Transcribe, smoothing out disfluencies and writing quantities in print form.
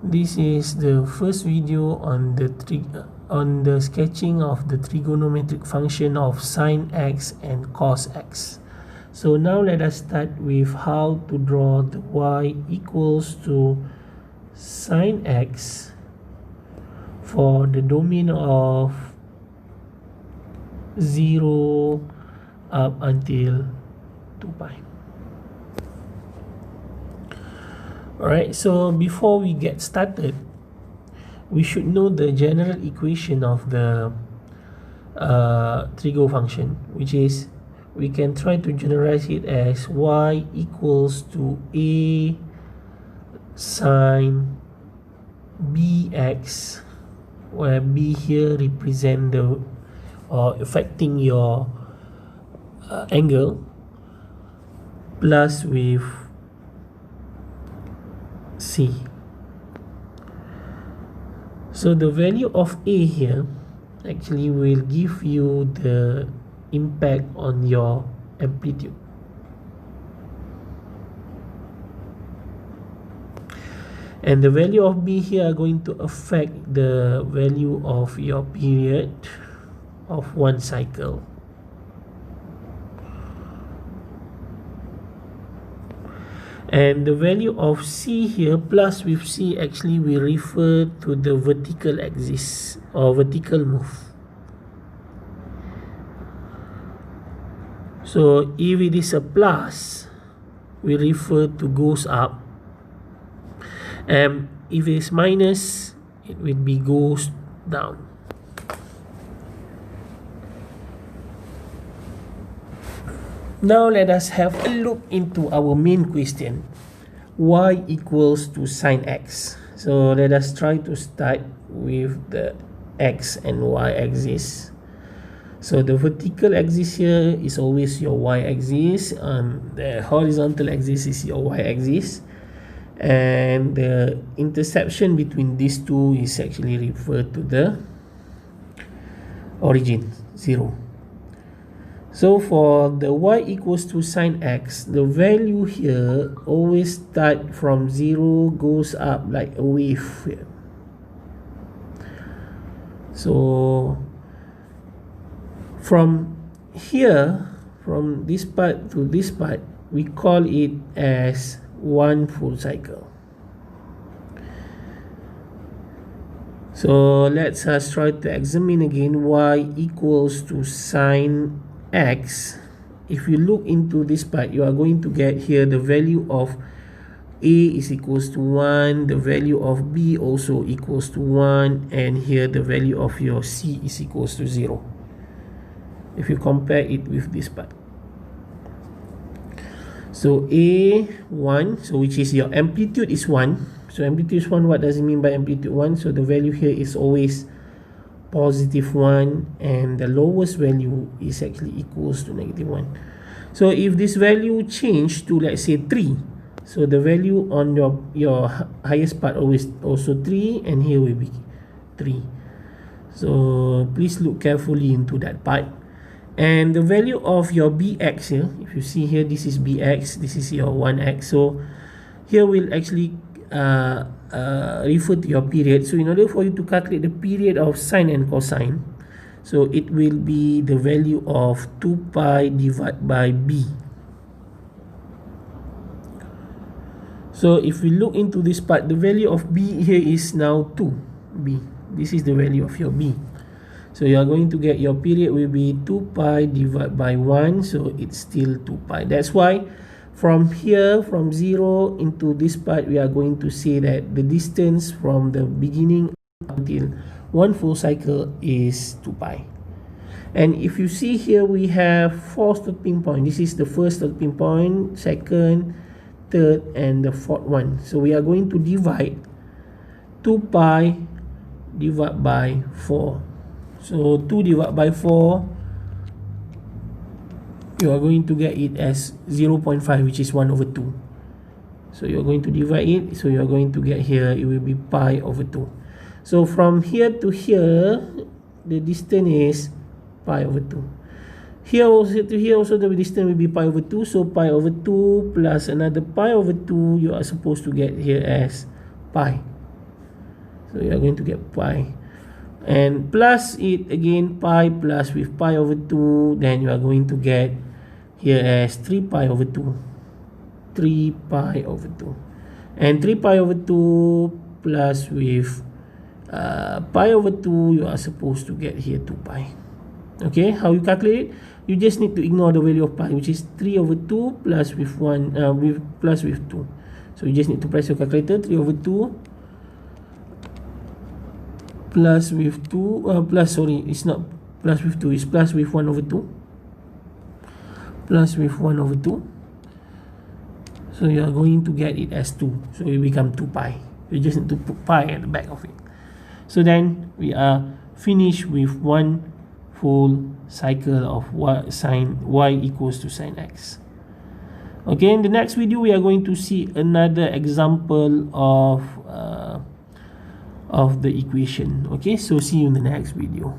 This is the first video on the sketching of the trigonometric function of sine x and cos x. So now let us start with how to draw the y equals to sine x for the domain of 0 up until 2 pi. Alright, so before we get started, we should know the general equation of the trigo function, which is we can try to generalize it as y equals to a sine bx, where b here represent the affecting your angle, plus with c. So the value of a here actually will give you the impact on your amplitude. And the value of b here are going to affect the value of your period of one cycle. And the value of c here plus with c actually will refer to the vertical axis or vertical move. So if it is a plus, we refer to goes up, and if it is minus, it will be goes down. Now let us have a look into our main question, y equals to sine x. So let us try to start with the x and y axis. So the vertical axis here is always your y axis, and the horizontal axis is your y axis, and the intersection between these two is actually referred to the origin, 0. So for the y equals to sine x, the value here always start from 0, goes up like a wave here. So from here, from this part to this part, we call it as one full cycle. So let's try to examine again y equals to sine x. If you look into this part, you are going to get here the value of a is equals to 1, the value of b also equals to 1, and here the value of your c is equals to 0 if you compare it with this part. So a 1, so which is your amplitude is 1. So amplitude is 1. What does it mean by amplitude 1? So the value here is always positive 1, and the lowest value is actually equals to negative 1. So if this value change to, let's say, 3, so the value on your highest part always also 3, and here will be 3. So please look carefully into that part. And the value of your bx here, if you see here, this is bx, this is your 1x, so here will actually refer to your period. So in order for you to calculate the period of sine and cosine, so it will be the value of 2 pi divided by b. So if we look into this part, the value of b here is now 2b. This is the value of your b. So you are going to get your period will be 2 pi divided by 1, so it's still 2 pi. That's why from here, from 0 into this part, we are going to say that the distance from the beginning until one full cycle is 2 pi. And if you see here, we have 4 stopping points. This is the first stopping point, second, third, and the fourth one. So we are going to divide 2 pi divided by 4. So 2 divided by 4, you are going to get it as 0.5, which is 1 over 2. So you are going to divide it, so you are going to get here, it will be pi over 2. So from here to here, the distance is pi over 2. Here also to here also the distance will be pi over 2. So pi over 2 plus another pi over 2, you are supposed to get here as pi. So you are going to get pi, and plus it again, pi plus with pi over 2, then you are going to get here as 3 pi over 2, 3 pi over 2, and 3 pi over 2 plus with pi over 2, you are supposed to get here 2 pi. Okay, how you calculate it? You just need to ignore the value of pi, which is 3 over 2 plus with 1 plus with 2. So you just need to press your calculator. 3 over 2 plus with 2 plus, sorry, it's not plus with 2, it's plus with 1 over 2, plus with 1 over 2. So you are going to get it as 2, so it become 2 pi. You just need to put pi at the back of it. So then we are finished with one full cycle of sine y equals to sine x. Okay, in the next video we are going to see another example of the equation. Okay, so see you in the next video.